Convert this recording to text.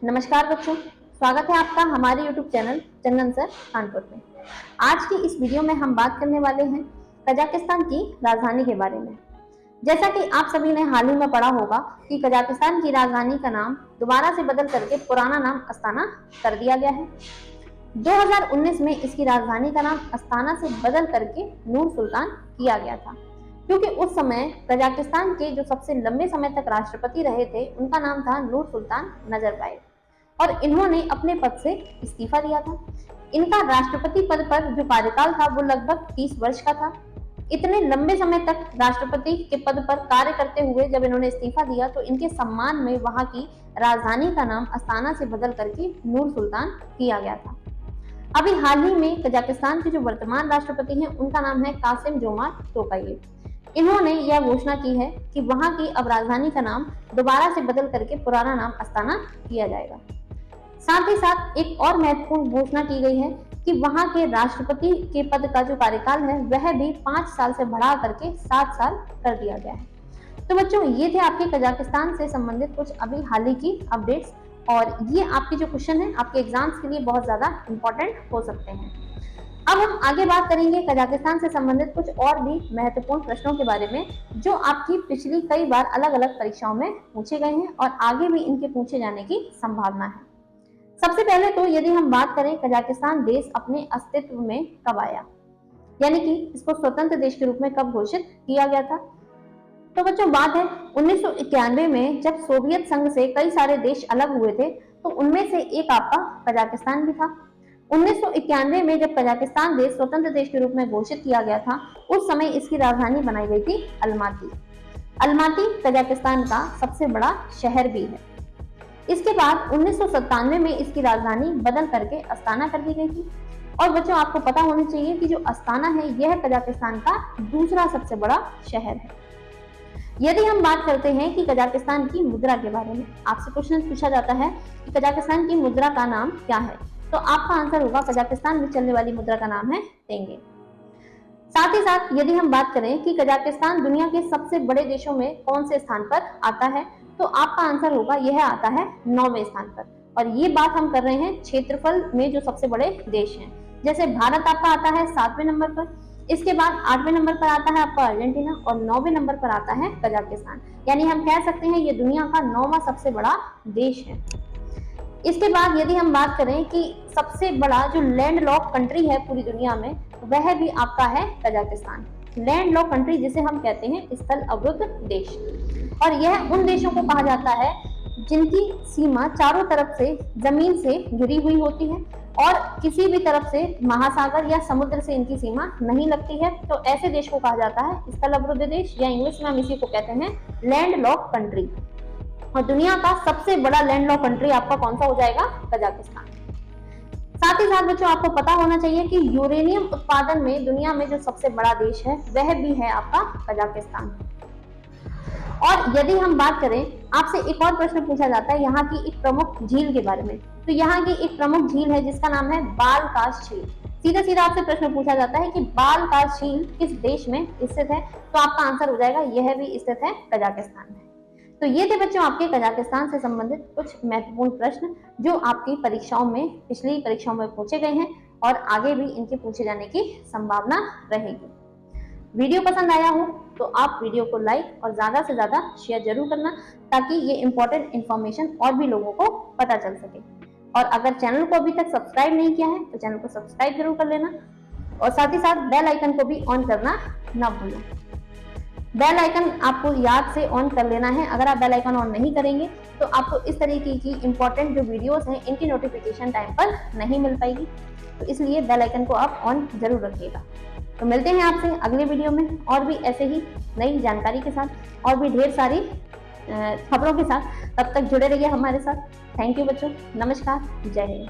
नमस्कार बच्चों, स्वागत है आपका हमारे YouTube चैनल चंदन सर कानपुर में। आज की इस वीडियो में हम बात करने वाले हैं कजाकिस्तान की राजधानी के बारे में। जैसा कि आप सभी ने हाल ही में पढ़ा होगा कि कजाकिस्तान की राजधानी का नाम दोबारा से बदल करके पुराना नाम अस्ताना कर दिया गया है। 2019 में इसकी राजधानी का नाम अस्ताना से बदल करके नूर सुल्तान किया गया था, क्योंकि उस समय कजाकिस्तान के जो सबसे लंबे समय तक राष्ट्रपति रहे थे उनका नाम था नूर सुल्तान नजरबायेव और इन्होंने अपने पद से इस्तीफा दिया था। इनका राष्ट्रपति पद पर जो कार्यकाल था वो लगभग 30 वर्ष का था। इतने लंबे समय तक राष्ट्रपति के पद पर कार्य करते हुए जब इन्होंने इस्तीफा दिया तो इनके सम्मान में वहां की राजधानी का नाम अस्ताना से बदल करके नूर सुल्तान किया गया था। अभी हाल ही में कजाकिस्तान के जो वर्तमान राष्ट्रपति हैं उनका नाम है कासिम जोमार्ट तोकायेव। इन्होंने यह घोषणा की है कि वहां की अब राजधानी का नाम दोबारा से बदल करके पुराना नाम अस्ताना किया जाएगा। साथ ही साथ एक और महत्वपूर्ण घोषणा की गई है कि वहां के राष्ट्रपति के पद का जो कार्यकाल है वह भी 5 साल से बढ़ा करके 7 साल कर दिया गया है। तो बच्चों, ये थे आपके कजाकिस्तान से संबंधित कुछ अभी हाल ही की अपडेट्स और ये आपके जो क्वेश्चन है आपके एग्जाम्स के लिए बहुत ज्यादा इंपॉर्टेंट हो सकते हैं। अब हम आगे बात करेंगे कजाकिस्तान से संबंधित कुछ और भी महत्वपूर्ण प्रश्नों के बारे में जो आपकी पिछली कई बार अलग अलग परीक्षाओं में पूछे गए हैं और आगे भी इनके पूछे जाने की संभावना है। सबसे पहले तो यदि हम बात करें कजाकिस्तान देश अपने अस्तित्व में कब आया, यानी कि इसको स्वतंत्र देश के रूप में कब घोषित किया गया था, तो बच्चों बात है 1991 में जब सोवियत संघ से कई सारे देश अलग हुए थे तो उनमें से एक आपका कजाकिस्तान भी था। 1991 में जब कजाकिस्तान देश स्वतंत्र देश के रूप में घोषित किया गया था उस समय इसकी राजधानी बनाई गई थी अलमाती। अलमाती कजाकिस्तान का सबसे बड़ा शहर भी है। इसके बाद 1997 में इसकी राजधानी बदल करके अस्ताना कर दी गई थी। और बच्चों आपको पता होना चाहिए कि जो अस्ताना है यह कजाकिस्तान का दूसरा सबसे बड़ा शहर है। यदि हम बात करते हैं कि कजाकिस्तान की मुद्रा के बारे में, आपसे क्वेश्चन पूछा जाता है कि कजाकिस्तान की मुद्रा का नाम क्या है, तो आपका आंसर होगा कजाकिस्तान में चलने वाली मुद्रा का नाम है तेंगे। साथ ही साथ यदि हम बात करें कि कजाकिस्तान दुनिया के सबसे बड़े देशों में कौन से स्थान पर आता है, तो आपका आंसर होगा यह आता है 9वें स्थान पर। और ये बात हम कर रहे हैं क्षेत्रफल में जो सबसे बड़े देश हैं। जैसे भारत आपका आता है 7वें नंबर पर, इसके बाद 8वें नंबर पर आता है आपका अर्जेंटीना और 9वें नंबर पर आता है कजाकिस्तान। यानी हम कह सकते हैं ये दुनिया का 9वां सबसे बड़ा देश है। इसके बाद यदि हम बात करें कि सबसे बड़ा जो लैंड लॉक कंट्री है पूरी दुनिया में वह भी आपका है कजाकिस्तान। लैंड लॉक कंट्री जिसे हम कहते हैं स्थल अवरुद्ध देश, और यह उन देशों को कहा जाता है जिनकी सीमा चारों तरफ से जमीन से घिरी हुई होती है और किसी भी तरफ से महासागर या समुद्र से इनकी सीमा नहीं लगती है। तो ऐसे देश को कहा जाता है स्थल अवरुद्ध देश, या इंग्लिश में हम इसी को कहते हैं लैंड लॉक कंट्री। और दुनिया का सबसे बड़ा लैंड लॉक कंट्री आपका कौन सा हो जाएगा? कजाकिस्तान। साथ ही साथ बच्चों आपको पता होना चाहिए कि यूरेनियम उत्पादन में दुनिया में जो सबसे बड़ा देश है वह भी है आपका कजाकिस्तान। और यदि हम बात करें, आपसे एक और प्रश्न पूछा जाता है यहाँ की एक प्रमुख झील के बारे में, तो यहाँ की एक प्रमुख झील है जिसका नाम है बालकाश झील। सीधा सीधा आपसे प्रश्न पूछा जाता है कि बालकाश झील किस देश में स्थित है, तो आपका आंसर हो जाएगा यह भी स्थित है कजाकिस्तान में। तो ये थे बच्चों आपके कजाकिस्तान से संबंधित कुछ महत्वपूर्ण प्रश्न जो आपकी परीक्षाओं में पिछली परीक्षाओं में पूछे गए हैं और आगे भी इनके पूछे जाने की संभावना रहेगी। वीडियो पसंद आया हो तो आप वीडियो को लाइक और ज्यादा से ज्यादा शेयर जरूर करना ताकि ये इंपॉर्टेंट इन्फॉर्मेशन और भी लोगों को पता चल सके। और अगर चैनल को अभी तक सब्सक्राइब नहीं किया है तो चैनल को सब्सक्राइब जरूर कर लेना और साथ ही साथ बेल आइकन को भी ऑन करना ना भूलें। बेल आइकन आपको याद से ऑन कर लेना है। अगर आप बेल आइकन ऑन नहीं करेंगे तो आपको इस तरीके की इंपॉर्टेंट जो वीडियोस हैं इनकी नोटिफिकेशन टाइम पर नहीं मिल पाएगी, तो इसलिए बेल आइकन को आप ऑन जरूर रखिएगा। तो मिलते हैं आपसे अगले वीडियो में और भी ऐसे ही नई जानकारी के साथ और भी ढेर सारी खबरों के साथ। तब तक जुड़े रहिए हमारे साथ। थैंक यू बच्चों, नमस्कार, जय हिंद।